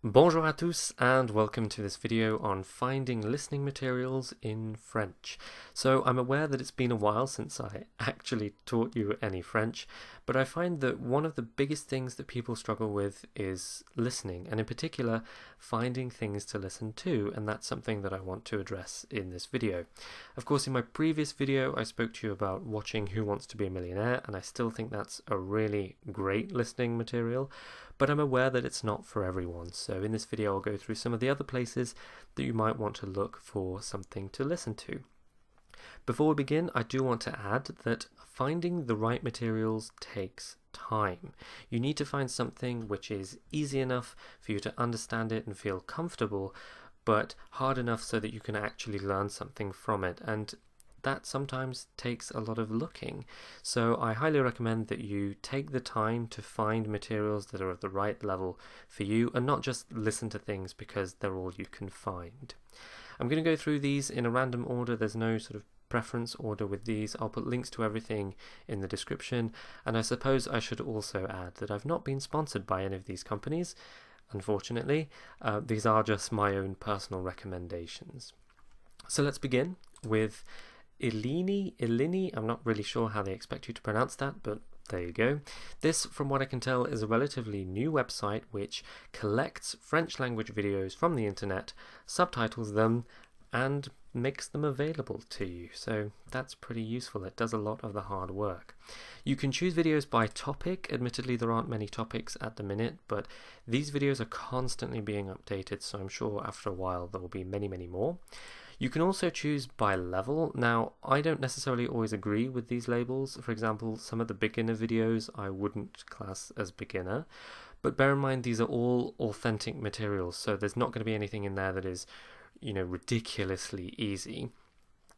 Bonjour à tous and welcome to this video on finding listening materials in French. So I'm aware that it's been a while since I actually taught you any French, but I find that one of the biggest things that people struggle with is listening, and in particular finding things to listen to, and that's something that I want to address in this video. Of course, in my previous video I spoke to you about watching Who Wants to Be a Millionaire, and I still think that's a really great listening material, but I'm aware that it's not for everyone. So in this video I'll go through some of the other places that you might want to look for something to listen to. Before we begin, I do want to add that finding the right materials takes time. You need to find something which is easy enough for you to understand it and feel comfortable, but hard enough so that you can actually learn something from it. And that sometimes takes a lot of looking. So I highly recommend that you take the time to find materials that are of the right level for you and not just listen to things because they're all you can find. I'm going to go through these in a random order. There's no sort of preference order with these. I'll put links to everything in the description, and I suppose I should also add that I've not been sponsored by any of these companies, unfortunately. These are just my own personal recommendations. So let's begin with Illini, I'm not really sure how they expect you to pronounce that, but there you go. This, from what I can tell, is a relatively new website which collects French language videos from the internet, subtitles them, and makes them available to you. So that's pretty useful. It does a lot of the hard work. You can choose videos by topic. Admittedly, there aren't many topics at the minute, but these videos are constantly being updated, so I'm sure after a while there will be many more. You can also choose by level. Now, I don't necessarily always agree with these labels. For example, some of the beginner videos I wouldn't class as beginner, but bear in mind these are all authentic materials, so there's not going to be anything in there that is, ridiculously easy.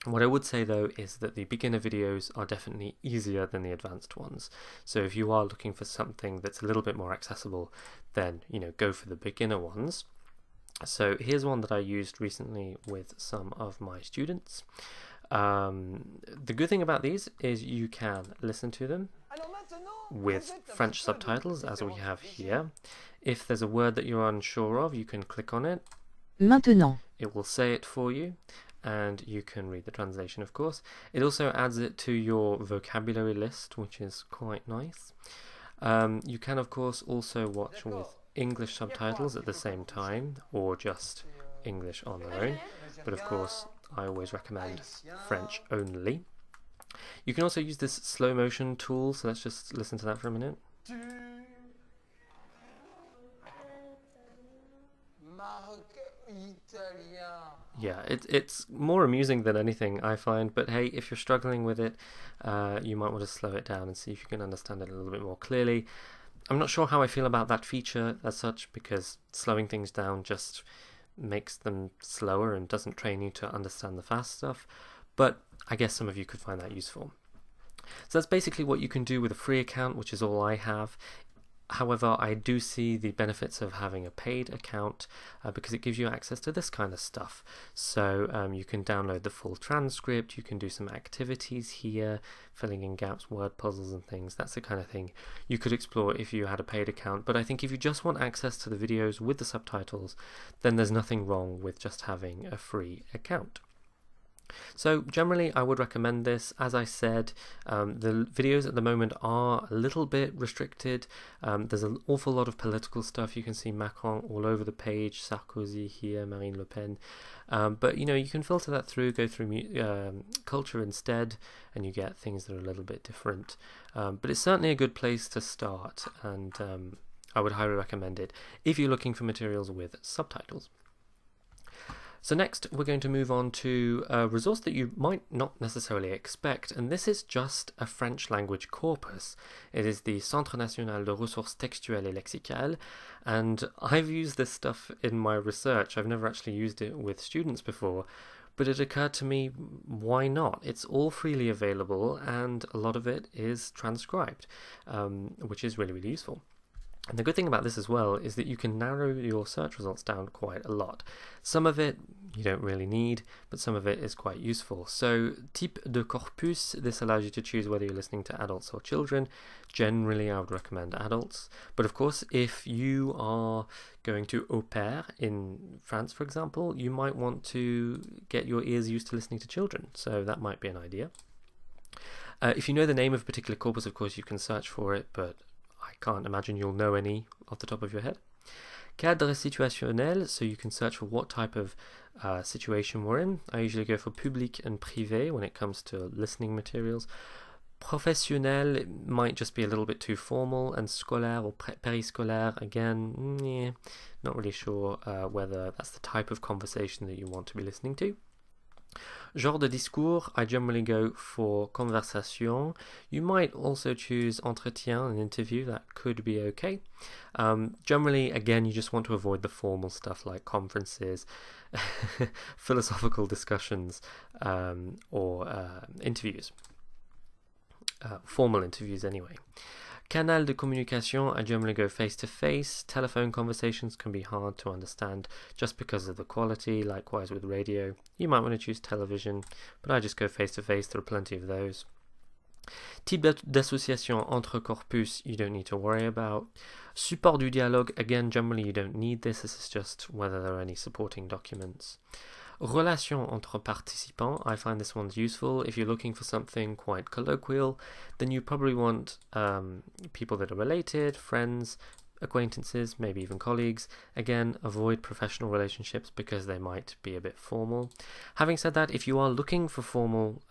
What I would say though is that the beginner videos are definitely easier than the advanced ones. So if you are looking for something that's a little bit more accessible, then, go for the beginner ones. So here's one that I used recently with some of my students. The good thing about these is you can listen to them with French subtitles, as we have here. If there's a word that you're unsure of, you can click on it. Maintenant. It will say it for you, and you can read the translation, of course. It also adds it to your vocabulary list, which is quite nice. You can, of course, also watch with English subtitles at the same time, or just English on their own, but of course I always recommend French only. You can also use this slow motion tool, so let's just listen to that for a minute. Yeah, it's more amusing than anything, I find, but hey, if you're struggling with it, you might want to slow it down and see if you can understand it a little bit more clearly. I'm not sure how I feel about that feature as such, because slowing things down just makes them slower and doesn't train you to understand the fast stuff, but I guess some of you could find that useful. So that's basically what you can do with a free account, which is all I have. However, I do see the benefits of having a paid account because it gives you access to this kind of stuff. So you can download the full transcript, you can do some activities here, filling in gaps, word puzzles and things. That's the kind of thing you could explore if you had a paid account. But I think if you just want access to the videos with the subtitles, then there's nothing wrong with just having a free account. So generally I would recommend this. As I said, the videos at the moment are a little bit restricted. There's an awful lot of political stuff. You can see Macron all over the page, Sarkozy here, Marine Le Pen, but you can filter that through, go through culture instead, and you get things that are a little bit different, but it's certainly a good place to start, and I would highly recommend it if you're looking for materials with subtitles. So next we're going to move on to a resource that you might not necessarily expect, and this is just a French language corpus. It is the Centre National de Ressources Textuelles et Lexicales, and I've used this stuff in my research. I've never actually used it with students before, but it occurred to me, why not? It's all freely available and a lot of it is transcribed, which is really useful. And the good thing about this as well is that you can narrow your search results down quite a lot. Some of it you don't really need, but some of it is quite useful. So, type de corpus, this allows you to choose whether you're listening to adults or children. Generally, I would recommend adults. But of course, if you are going to au pair in France, for example, you might want to get your ears used to listening to children. So that might be an idea. If you know the name of a particular corpus, of course, you can search for it, but I can't imagine you'll know any off the top of your head. Cadre situationnel, so you can search for what type of situation we're in. I usually go for public and privé when it comes to listening materials. Professionnel, it might just be a little bit too formal, and scolaire or périscolaire, again, not really sure whether that's the type of conversation that you want to be listening to. Genre de discours, I generally go for conversation. You might also choose entretien, an interview, that could be okay. Generally, again, you just want to avoid the formal stuff like conferences, philosophical discussions, or interviews. Formal interviews anyway. Canal de communication, I generally go face-to-face. Telephone conversations can be hard to understand just because of the quality. Likewise with radio. You might want to choose television, but I just go face-to-face. There are plenty of those. Type d'association entre corpus, you don't need to worry about. Support du dialogue, again, generally you don't need this. This is just whether there are any supporting documents. Relation entre participants, I find this one's useful. If you're looking for something quite colloquial, then you probably want people that are related, friends, acquaintances, maybe even colleagues. Again, avoid professional relationships because they might be a bit formal. Having said that, if you are looking for formal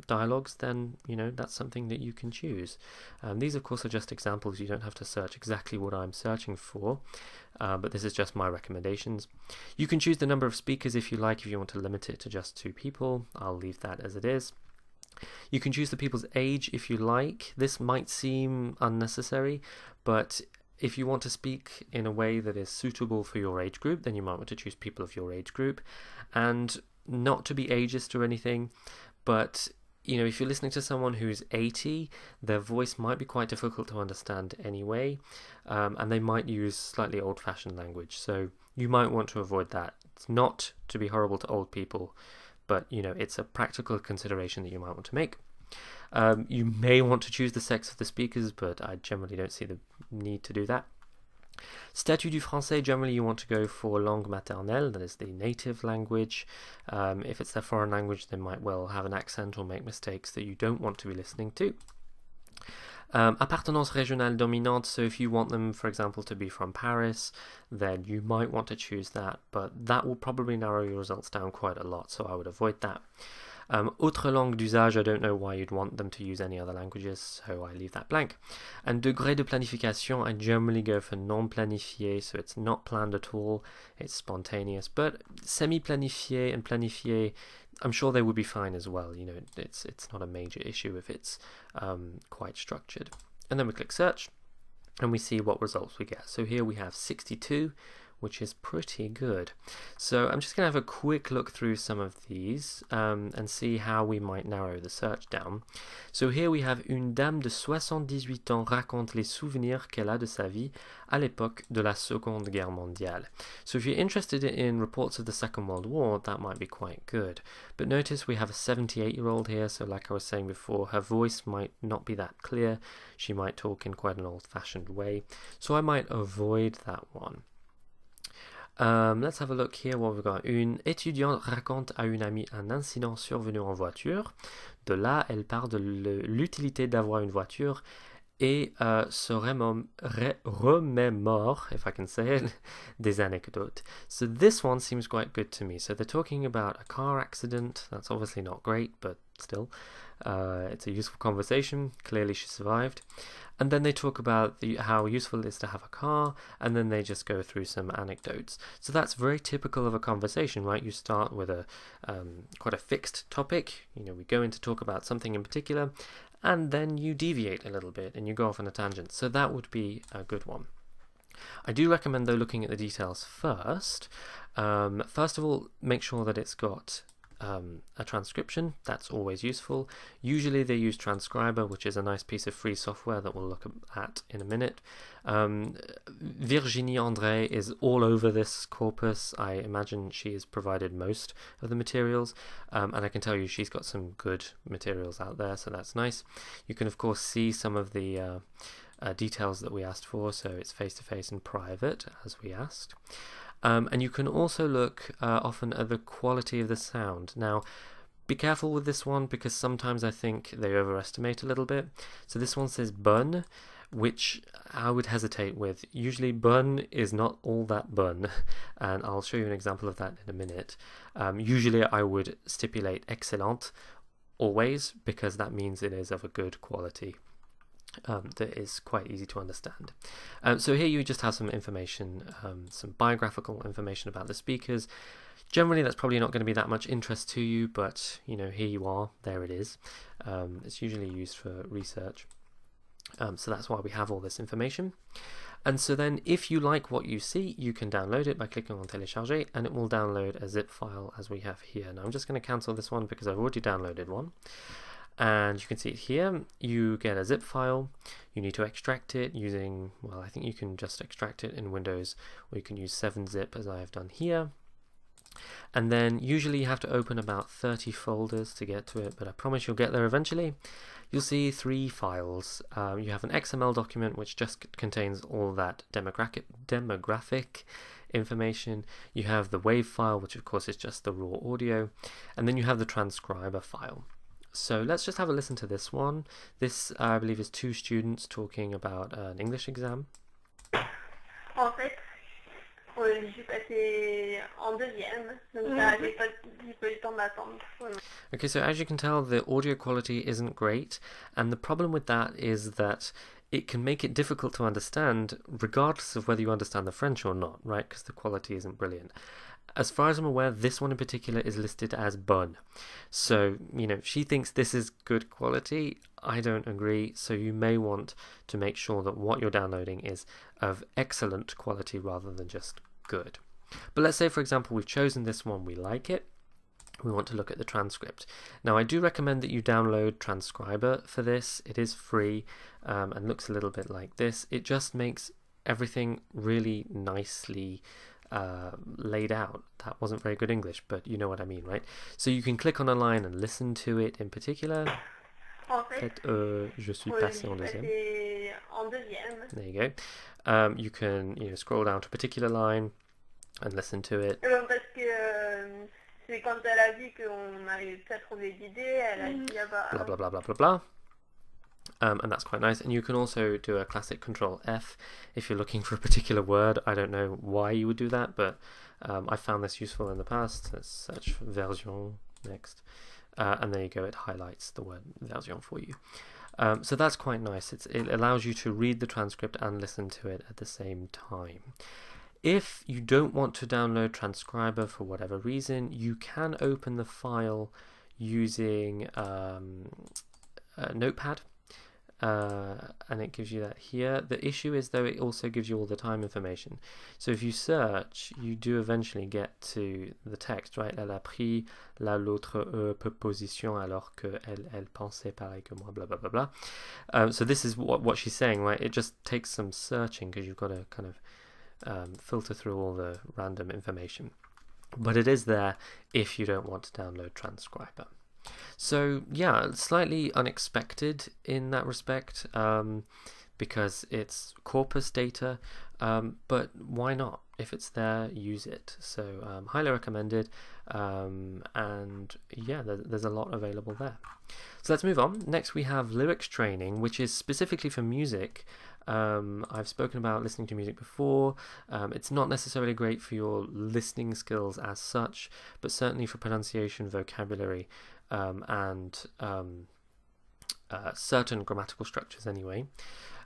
dialogues, then that's something that you can choose. These, of course, are just examples. You don't have to search exactly what I'm searching for, but this is just my recommendations. You can choose the number of speakers if you like, if you want to limit it to just 2 people. I'll leave that as it is. You can choose the people's age if you like. This might seem unnecessary, but if you want to speak in a way that is suitable for your age group, then you might want to choose people of your age group. And not to be ageist or anything, but if you're listening to someone who's 80, their voice might be quite difficult to understand anyway, and they might use slightly old-fashioned language. So you might want to avoid that. It's not to be horrible to old people, but it's a practical consideration that you might want to make. You may want to choose the sex of the speakers, but I generally don't see the need to do that. Statut du français, generally you want to go for langue maternelle, that is the native language. If it's their foreign language, they might well have an accent or make mistakes that you don't want to be listening to. Appartenance régionale dominante, so if you want them, for example, to be from Paris, then you might want to choose that, but that will probably narrow your results down quite a lot, so I would avoid that. Autre langue d'usage, I don't know why you'd want them to use any other languages, so I leave that blank. And degré de planification, I generally go for non-planifié, so it's not planned at all, it's spontaneous, but semi-planifié and planifié, I'm sure they would be fine as well. It's not a major issue if it's quite structured. And then we click search, and we see what results we get. So here we have 62, which is pretty good. So I'm just going to have a quick look through some of these and see how we might narrow the search down. So here we have une dame de 78 ans raconte les souvenirs qu'elle a de sa vie à l'époque de la Seconde Guerre mondiale. So if you're interested in reports of the Second World War, that might be quite good. But notice we have a 78-year-old here, so like I was saying before, her voice might not be that clear. She might talk in quite an old-fashioned way. So I might avoid that one. Let's have a look here what we've got. Une étudiante raconte à une amie un incident survenu en voiture. De là, elle part de l'utilité d'avoir une voiture et se remémore, if I can say it, des anecdotes. So this one seems quite good to me. So they're talking about a car accident. That's obviously not great, but still. It's a useful conversation. Clearly she survived. And then they talk about how useful it is to have a car, and then they just go through some anecdotes. So that's very typical of a conversation, right? You start with a quite a fixed topic. We go in to talk about something in particular, and then you deviate a little bit and you go off on a tangent. So that would be a good one. I do recommend, though, looking at the details first. First of all, make sure that it's got a transcription. That's always useful. Usually they use Transcriber, which is a nice piece of free software that we'll look at in a minute. Virginie André is all over this corpus. I imagine she has provided most of the materials, and I can tell you she's got some good materials out there, so that's nice. You can of course see some of the details that we asked for, so it's face-to-face and private as we asked. And you can also look often at the quality of the sound. Now, be careful with this one because sometimes I think they overestimate a little bit. So this one says bonne, which I would hesitate with. Usually bonne is not all that bonne, and I'll show you an example of that in a minute. Usually I would stipulate excellent always because that means it is of a good quality. That is quite easy to understand. So here you just have some information, some biographical information about the speakers. Generally that's probably not going to be that much interest to you, but you know, here you are, there it is. It's usually used for research, so that's why we have all this information. And so then if you like what you see, you can download it by clicking on télécharger, and it will download a zip file as we have here. Now I'm just going to cancel this one because I've already downloaded one. And you can see it here. You get a zip file. You need to extract it using, well, I think you can just extract it in Windows, or you can use 7-zip as I have done here. And then usually you have to open about 30 folders to get to it, but I promise you'll get there eventually. You'll see 3 files. You have an XML document which just contains all that demographic information. You have the WAV file, which of course is just the raw audio, and then you have the transcriber file. So let's just have a listen to this one. This, I believe, is 2 students talking about an English exam. En fait, je suis passée en deuxième, donc j'ai pas eu le temps d'attendre. Okay, so as you can tell, the audio quality isn't great, and the problem with that is that it can make it difficult to understand, regardless of whether you understand the French or not, right? Because the quality isn't brilliant. As far as I'm aware, this one in particular is listed as bonne. So, you know, she thinks this is good quality. I don't agree. So you may want to make sure that what you're downloading is of excellent quality rather than just good. But let's say, for example, we've chosen this one, we like it. We want to look at the transcript. Now, I do recommend that you download Transcriber for this. It is free and looks a little bit like this. It just makes everything really nicely laid out. That wasn't very good English, but you know what I mean, right? So you can click on a line and listen to it in particular. En fait, Je suis passé en deuxième. There you go. You can, you know, scroll down to a particular line and listen to it. Parce que c'est quand elle a vu qu'on n'arrivait pas à trouver d'idées, elle a dit blah blah blah blah blah blah. And that's quite nice. And you can also do a classic Control F if you're looking for a particular word. I don't know why you would do that, but I found this useful in the past. Let's search for version next. And there you go, it highlights the word version for you. So that's quite nice. It allows you to read the transcript and listen to it at the same time. If you don't want to download Transcriber for whatever reason, you can open the file using a Notepad. And it gives you that here. The issue is, though, it also gives you all the time information. So if you search, you do eventually get to the text, right? Elle a pris l'autre position alors que elle pensait pareil que moi, blah, blah, blah, blah. So this is what she's saying, right? It just takes some searching because you've got to kind of filter through all the random information. But it is there if you don't want to download Transcriber. So yeah, slightly unexpected in that respect, because it's corpus data, but why not? If it's there, use it. So highly recommended, and yeah, there's a lot available there. So let's move on. Next we have lyrics training, which is specifically for music. I've spoken about listening to music before. It's not necessarily great for your listening skills as such, but certainly for pronunciation, vocabulary, and certain grammatical structures anyway.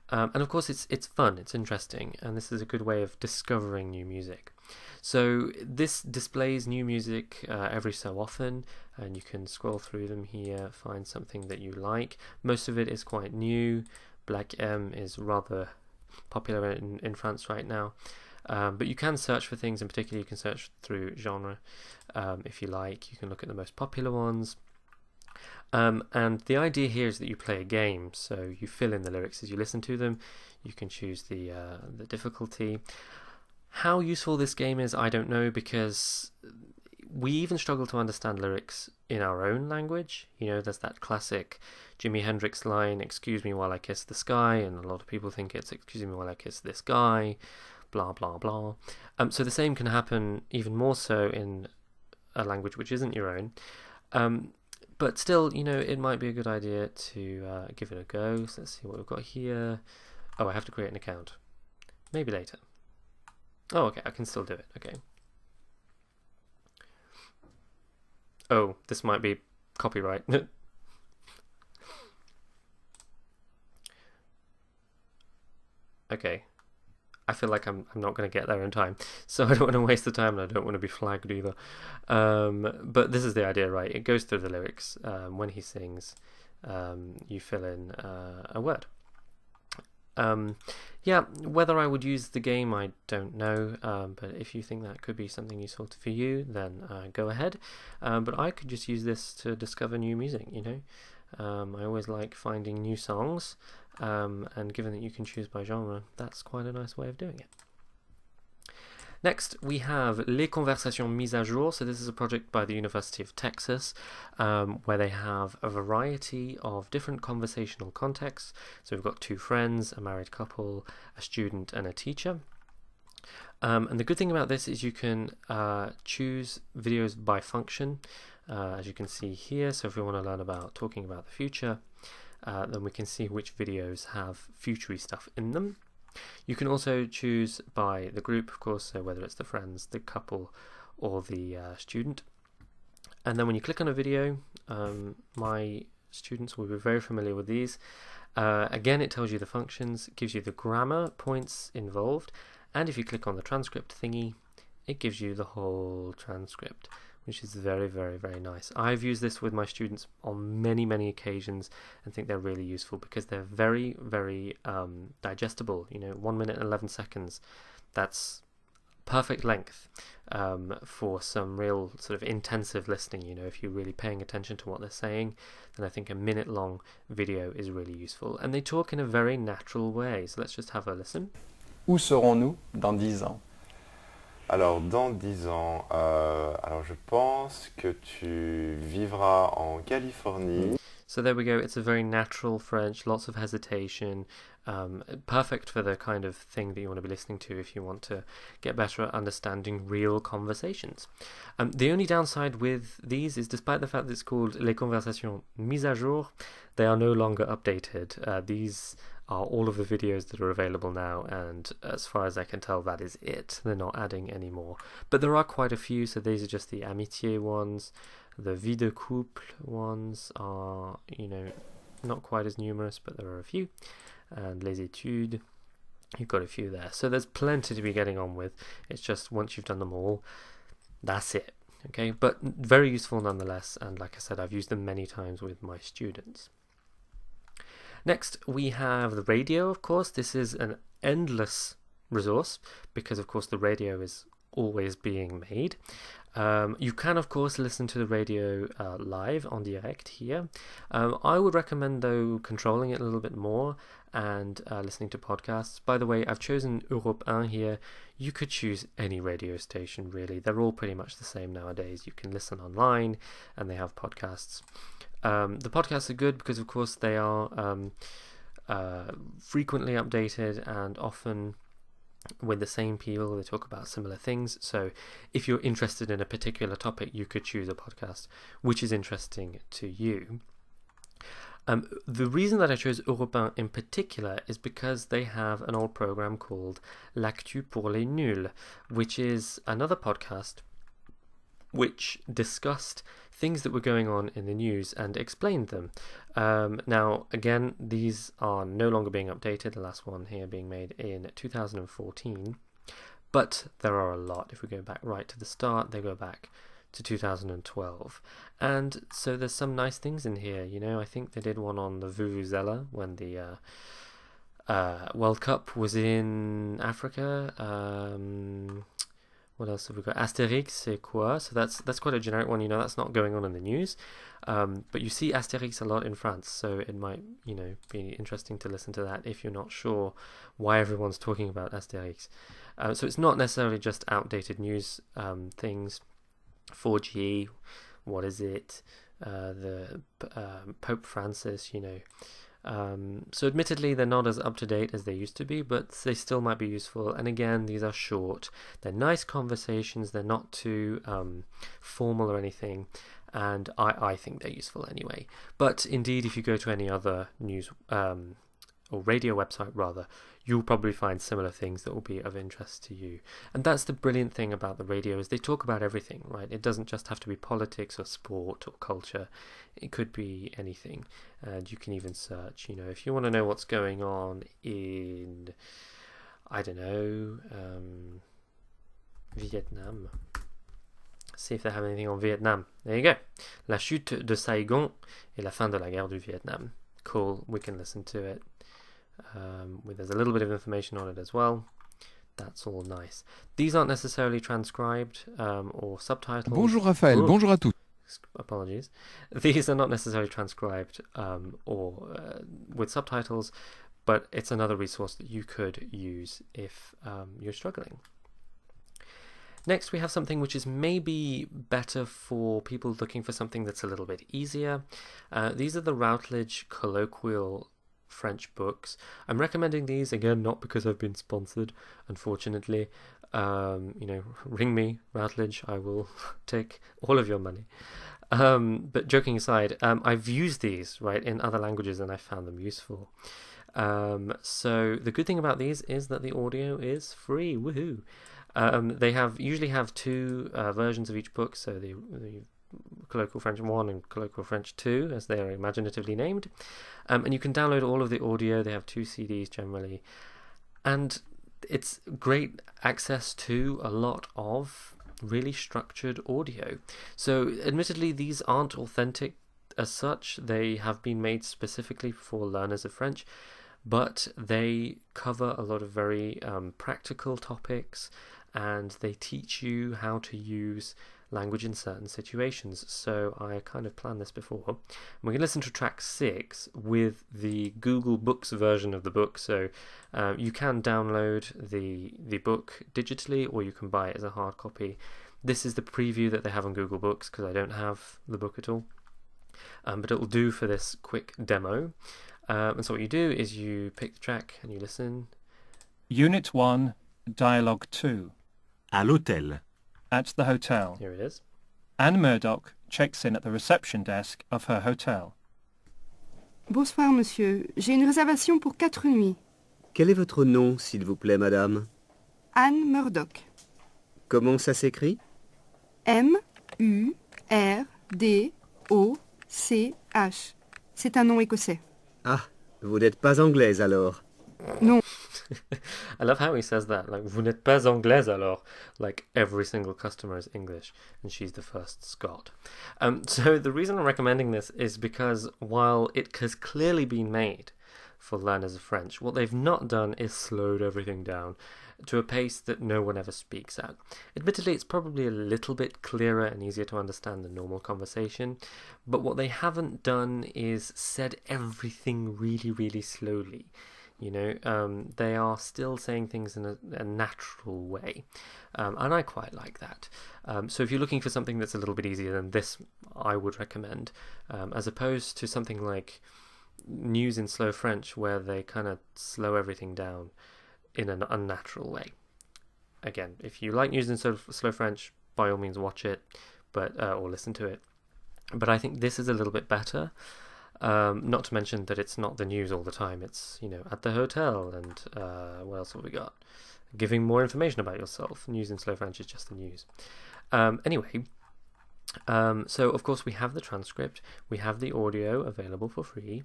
And of course it's fun, it's interesting, and this is a good way of discovering new music. So this displays new music every so often, and you can scroll through them here, find something that you like. Most of it is quite new. Black M is rather popular in France right now. But you can search for things. In particular, you can search through genre if you like. You can look at the most popular ones. And the idea here is that you play a game, so you fill in the lyrics as you listen to them. You can choose the difficulty. How useful this game is, I don't know, because we even struggle to understand lyrics in our own language. You know, there's that classic Jimi Hendrix line, "Excuse me while I kiss the sky," and a lot of people think it's "Excuse me while I kiss this guy," blah, blah, blah. So the same can happen even more so in a language which isn't your own. But still, you know, it might be a good idea to give it a go. So let's see what we've got here. Oh, I have to create an account. Maybe later. Oh, okay, I can still do it. Okay. Oh, this might be copyright. Okay. I feel like I'm not going to get there in time, so I don't want to waste the time, and I don't want to be flagged either. But this is the idea, right? It goes through the lyrics. When he sings, you fill in a word. Yeah, whether I would use the game, I don't know, but if you think that could be something useful for you, then go ahead. But I could just use this to discover new music, you know. I always like finding new songs, and given that you can choose by genre, that's quite a nice way of doing it. Next, we have Les Conversations Mises à Jour. So this is a project by the University of Texas, where they have a variety of different conversational contexts. So we've got two friends, a married couple, a student, and a teacher. And the good thing about this is you can choose videos by function, as you can see here. So if we want to learn about talking about the future, then we can see which videos have future-y stuff in them. You can also choose by the group, of course, so whether it's the friends, the couple, or the student. And then when you click on a video, my students will be very familiar with these. Again, it tells you the functions, gives you the grammar points involved, and if you click on the transcript thingy, it gives you the whole transcript, which is very, very, very nice. I've used this with my students on many, many occasions and think they're really useful because they're very, very digestible. You know, 1 minute and 11 seconds. That's perfect length for some real sort of intensive listening. You know, if you're really paying attention to what they're saying, then I think a minute-long video is really useful. And they talk in a very natural way. So let's just have a listen. Où serons-nous dans 10 ans? Alors, dans 10 ans, alors je pense que tu vivras en Californie. So there we go. It's a very natural French, lots of hesitation, perfect for the kind of thing that you want to be listening to if you want to get better at understanding real conversations. The only downside with these is, despite the fact that it's called Les Conversations Mises à Jour, they are no longer updated. These are all of the videos that are available now, and as far as I can tell, that is it. They're not adding any more. But there are quite a few, so these are just the amitié ones. The vie de couple ones are, you know, not quite as numerous, but there are a few. And les études, you've got a few there. So there's plenty to be getting on with. It's just once you've done them all, that's it. Okay, but very useful nonetheless, and like I said, I've used them many times with my students. Next, we have the radio, of course. This is an endless resource because, of course, the radio is always being made. You can, of course, listen to the radio live on direct here. I would recommend, though, controlling it a little bit more and listening to podcasts. By the way, I've chosen Europe 1 here. You could choose any radio station, really. They're all pretty much the same nowadays. You can listen online and they have podcasts. The podcasts are good because, of course, they are frequently updated and often with the same people. They talk about similar things. So if you're interested in a particular topic, you could choose a podcast which is interesting to you. The reason that I chose Europe 1 in particular is because they have an old program called L'actu pour les nuls, which is another podcast which discussed things that were going on in the news and explained them. Now, again, these are no longer being updated, the last one here being made in 2014, but there are a lot. If we go back right to the start, they go back to 2012. And so there's some nice things in here, you know. I think they did one on the Vuvuzela when the World Cup was in Africa. What else have we got? Astérix, c'est quoi? So that's quite a generic one. That's not going on in the news. But you see Astérix a lot in France, so it might, be interesting to listen to that if you're not sure why everyone's talking about Astérix. So it's not necessarily just outdated news things. 4G, what is it? The Pope Francis, So admittedly, they're not as up-to-date as they used to be, but they still might be useful. And again, these are short. They're nice conversations. They're not too formal or anything. And I think they're useful anyway. But indeed, if you go to any other news or radio website, rather, you'll probably find similar things that will be of interest to you. And that's the brilliant thing about the radio, is they talk about everything, right? It doesn't just have to be politics or sport or culture. It could be anything. And you can even search, if you want to know what's going on in, I don't know, Vietnam. See if they have anything on Vietnam. There you go. La chute de Saigon et la fin de la guerre du Vietnam. Cool, we can listen to it. There's a little bit of information on it as well. That's all nice. These aren't necessarily transcribed or subtitled. Bonjour Raphaël, bonjour à tous. Apologies. These are not necessarily transcribed or with subtitles, but it's another resource that you could use if you're struggling. Next, we have something which is maybe better for people looking for something that's a little bit easier. These are the Routledge Colloquial French books. I'm recommending these, again, not because I've been sponsored, unfortunately. Ring me, Routledge, I will take all of your money. But joking aside, I've used these, right, in other languages and I found them useful. So the good thing about these is that the audio is free. Woohoo! They usually have two versions of each book, so the Colloquial French 1 and Colloquial French 2, as they are imaginatively named. And you can download all of the audio. They have 2 CDs generally. And it's great access to a lot of really structured audio. So admittedly, these aren't authentic as such. They have been made specifically for learners of French, but they cover a lot of very practical topics, and they teach you how to use language in certain situations. So I kind of planned this before. We can listen to track 6 with the Google Books version of the book. So you can download the book digitally, or you can buy it as a hard copy. This is the preview that they have on Google Books, because I don't have the book at all. But it will do for this quick demo. And so what you do is you pick the track and you listen. Unit 1, Dialogue 2. À l'hôtel. At the hotel. Here it is. Anne Murdoch checks in at the reception desk of her hotel. Bonsoir, monsieur. J'ai une réservation pour 4 nuits. Quel est votre nom, s'il vous plaît, madame? Anne Murdoch. Comment ça s'écrit? M-U-R-D-O-C-H. C'est un nom écossais. Ah, vous n'êtes pas anglaise alors? Non. I love how he says that, like, vous n'êtes pas anglaise alors, like every single customer is English and she's the first Scot. So the reason I'm recommending this is because while it has clearly been made for learners of French, what they've not done is slowed everything down to a pace that no one ever speaks at. Admittedly, it's probably a little bit clearer and easier to understand than normal conversation, but what they haven't done is said everything really, really slowly. They are still saying things in a natural way, and I quite like that. So if you're looking for something that's a little bit easier than this, I would recommend, as opposed to something like news in slow French, where they kind of slow everything down in an unnatural way. Again, if you like news in slow French, by all means watch it, but or listen to it. But I think this is a little bit better. Not to mention that it's not the news all the time. It's, at the hotel, and what else have we got? Giving more information about yourself. News in slow French is just the news. Anyway, so of course we have the transcript, we have the audio available for free,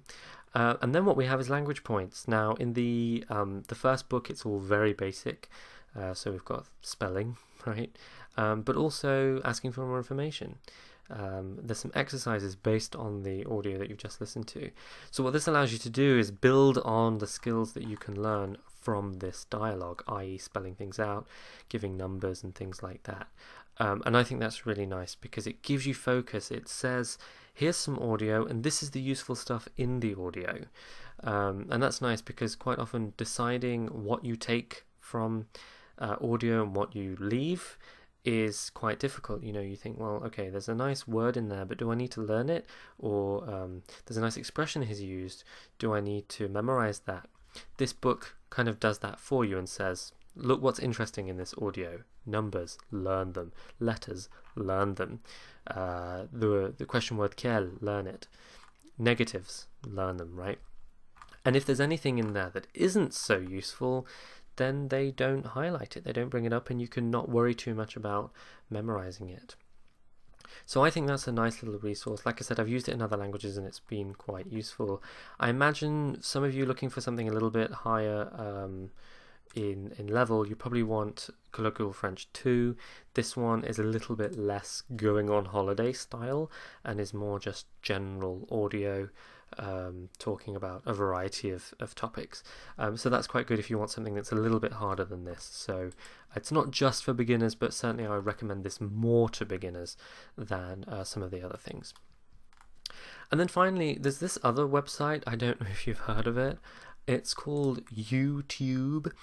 and then what we have is language points. Now in the first book, it's all very basic, so we've got spelling, right? But also asking for more information. there's some exercises based on the audio that you've just listened to. So what this allows you to do is build on the skills that you can learn from this dialogue, i.e. spelling things out, giving numbers and things like that. And I think that's really nice because it gives you focus. It says, here's some audio and this is the useful stuff in the audio. And that's nice because quite often deciding what you take from audio and what you leave is quite difficult. You know, you think, well, okay, there's a nice word in there, but do I need to learn it? Or there's a nice expression he's used. Do I need to memorize that? This book kind of does that for you and says, look what's interesting in this audio. Numbers, learn them. Letters, learn them. The question word quel, learn it. Negatives, learn them, right? And if there's anything in there that isn't so useful, then they don't highlight it, they don't bring it up, and you can not worry too much about memorizing it. So I think that's a nice little resource. Like I said, I've used it in other languages and it's been quite useful. I imagine some of you looking for something a little bit higher in level, you probably want Colloquial French 2. This one is a little bit less going on holiday style and is more just general audio, talking about a variety of topics. So that's quite good if you want something that's a little bit harder than this. So it's not just for beginners, but certainly I would recommend this more to beginners than some of the other things. And then finally, there's this other website. I don't know if you've heard of it. It's called YouTube,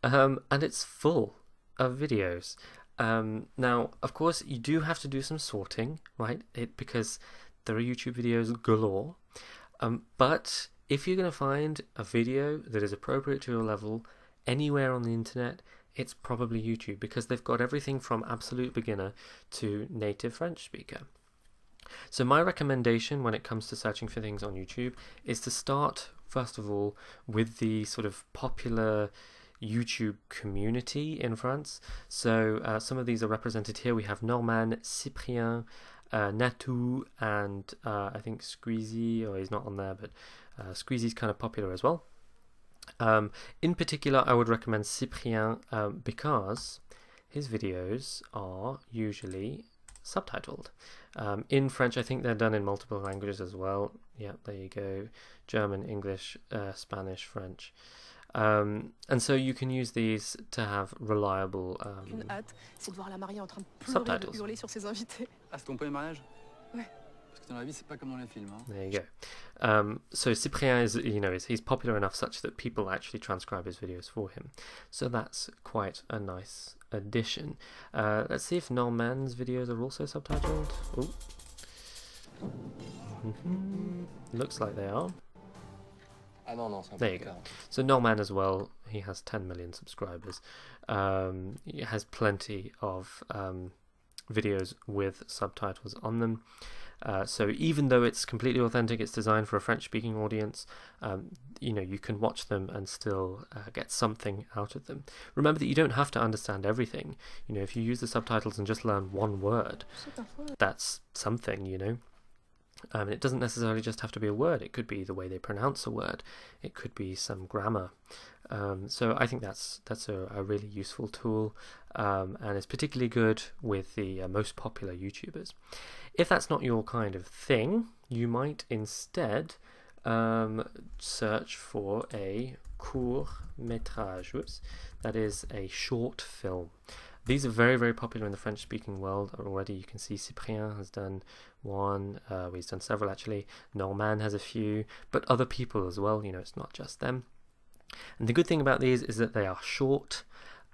and it's full of videos. Now, of course, you do have to do some sorting, right? Because there are YouTube videos galore. But if you're going to find a video that is appropriate to your level anywhere on the internet, it's probably YouTube, because they've got everything from absolute beginner to native French speaker. So my recommendation when it comes to searching for things on YouTube is to start, first of all, with the sort of popular YouTube community in France. So some of these are represented here. We have Norman, Cyprien, Natou, and I think Squeezie, or he's not on there, but Squeezie's kind of popular as well. In particular, I would recommend Cyprien because his videos are usually subtitled. In French, I think they're done in multiple languages as well. Yeah, there you go. German, English, Spanish, French. And so you can use these to have reliable subtitles. Ah, c'est ton premier mariage? Ouais. Parce que dans la vie, c'est pas comme dans les films. Hein? There you go. So Cyprien is, he's popular enough such that people actually transcribe his videos for him. So that's quite a nice addition. Let's see if Norman's videos are also subtitled. Ooh. Looks like they are. Ah non, non, c'est un peu There you go. So Norman as well, he has 10 million subscribers. He has plenty of videos with subtitles on them. So even though it's completely authentic, it's designed for a French-speaking audience, you can watch them and still get something out of them. Remember that you don't have to understand everything. If you use the subtitles and just learn one word, that's something, it doesn't necessarily just have to be a word. It could be the way they pronounce a word. It could be some grammar. So I think that's a really useful tool, and it's particularly good with the most popular YouTubers. If that's not your kind of thing, you might instead search for a court métrage. That is a short film. These are very, very popular in the French-speaking world already. You can see Cyprien has done one. He's done several, actually. Norman has a few, but other people as well. It's not just them. And the good thing about these is that they are short,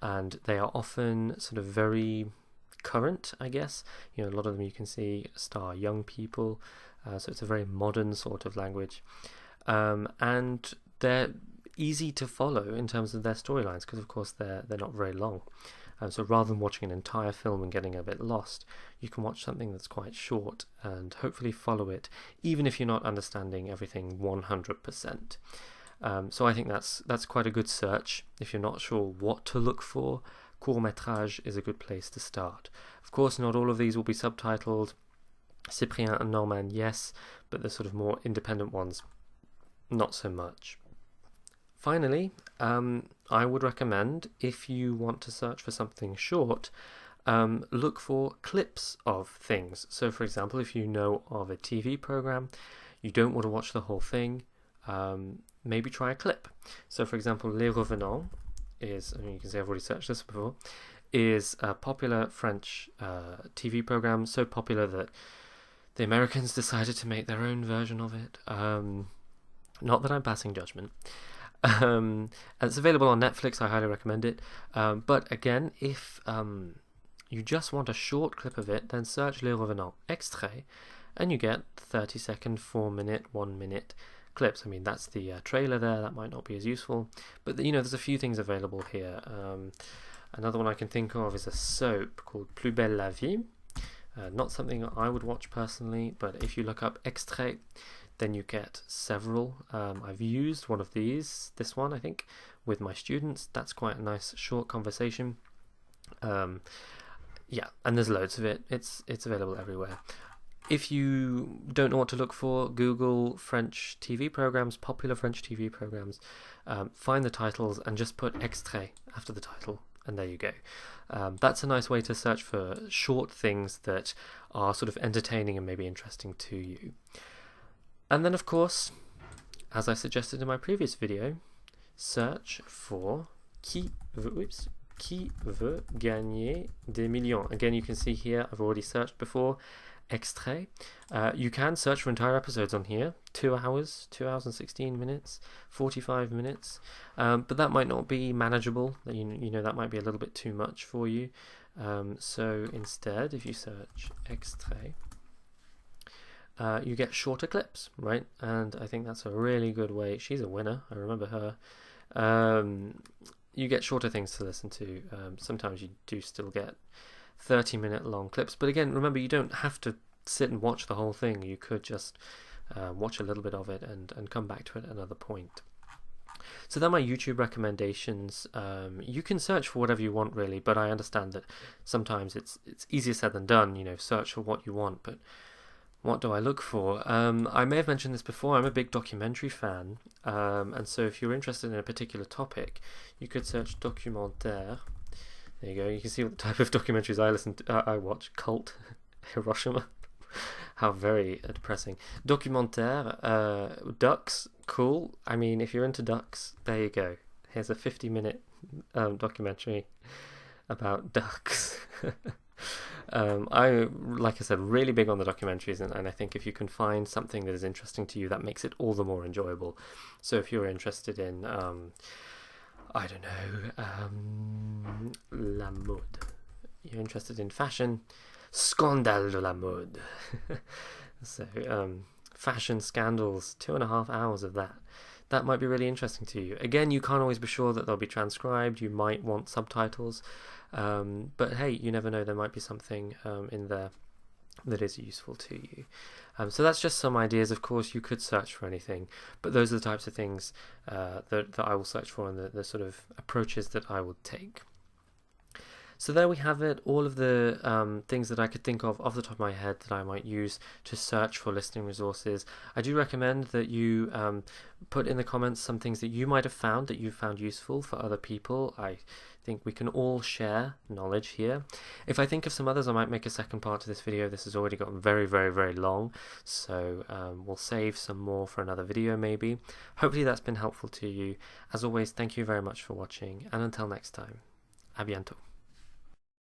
and they are often sort of very current, I guess. A lot of them you can see star young people, so it's a very modern sort of language. And they're easy to follow in terms of their storylines, because of course they're not very long. So rather than watching an entire film and getting a bit lost, you can watch something that's quite short and hopefully follow it, even if you're not understanding everything 100%. So I think that's quite a good search. If you're not sure what to look for, court-métrage is a good place to start. Of course, not all of these will be subtitled. Cyprien and Norman, yes, but the sort of more independent ones, not so much. Finally, I would recommend, if you want to search for something short, look for clips of things. So for example, if you know of a TV program, you don't want to watch the whole thing, maybe try a clip. So for example, Les Revenants is, I mean, you can see I've already searched this before, is a popular French TV program, so popular that the Americans decided to make their own version of it. Not that I'm passing judgment. And it's available on Netflix. I highly recommend it. But again, if you just want a short clip of it, then search Les Revenants extrait, and you get 30-second, 4-minute, 1-minute clips. I mean, that's the trailer there. That might not be as useful, but there's a few things available here. Another one I can think of is a soap called Plus Belle la Vie. Not something I would watch personally, but if you look up extrait, then you get several. I've used one of these, this one I think, with my students. That's quite a nice short conversation. Yeah, and there's loads of it. It's available everywhere. If you don't know what to look for, Google French TV programs, popular French TV programs, find the titles and just put extrait after the title, and there you go. That's a nice way to search for short things that are sort of entertaining and maybe interesting to you. And then, of course, as I suggested in my previous video, search for qui veut gagner des millions. Again, you can see here, I've already searched before, extrait. You can search for entire episodes on here, 2 hours, 2 hours and 16 minutes, 45 minutes, but that might not be manageable. That might be a little bit too much for you. So instead, if you search extrait, you get shorter clips, right? And I think that's a really good way. She's a winner, I remember her. You get shorter things to listen to. Sometimes you do still get 30-minute long clips, but again, remember, you don't have to sit and watch the whole thing. You could just watch a little bit of it and come back to it at another point. So they're my YouTube recommendations. You can search for whatever you want, really, but I understand that sometimes it's easier said than done. Search for what you want, but what do I look for? I may have mentioned this before. I'm a big documentary fan, and so if you're interested in a particular topic, you could search documentaire. There you go. You can see what type of documentaries I watch. Cult, Hiroshima. How very depressing. Documentaire, ducks, cool. I mean, if you're into ducks, there you go. Here's a 50-minute documentary about ducks. Like I said, really big on the documentaries, and I think if you can find something that is interesting to you, that makes it all the more enjoyable. So if you're interested in, I don't know, la mode, you're interested in fashion, Scandale de la mode. So fashion scandals, 2.5 hours of that. That might be really interesting to you. Again, you can't always be sure that they'll be transcribed. You might want subtitles. But hey, you never know, there might be something in there that is useful to you. So that's just some ideas. Of course, you could search for anything, but those are the types of things that I will search for, and the sort of approaches that I would take. So there we have it, all of the things that I could think of off the top of my head that I might use to search for listening resources. I do recommend that you put in the comments some things that you might have found that you found useful for other people. I think we can all share knowledge here. If I think of some others, I might make a second part to this video. This has already gotten very, very, very long, so we'll save some more for another video maybe. Hopefully that's been helpful to you. As always, thank you very much for watching, and until next time, à bientôt.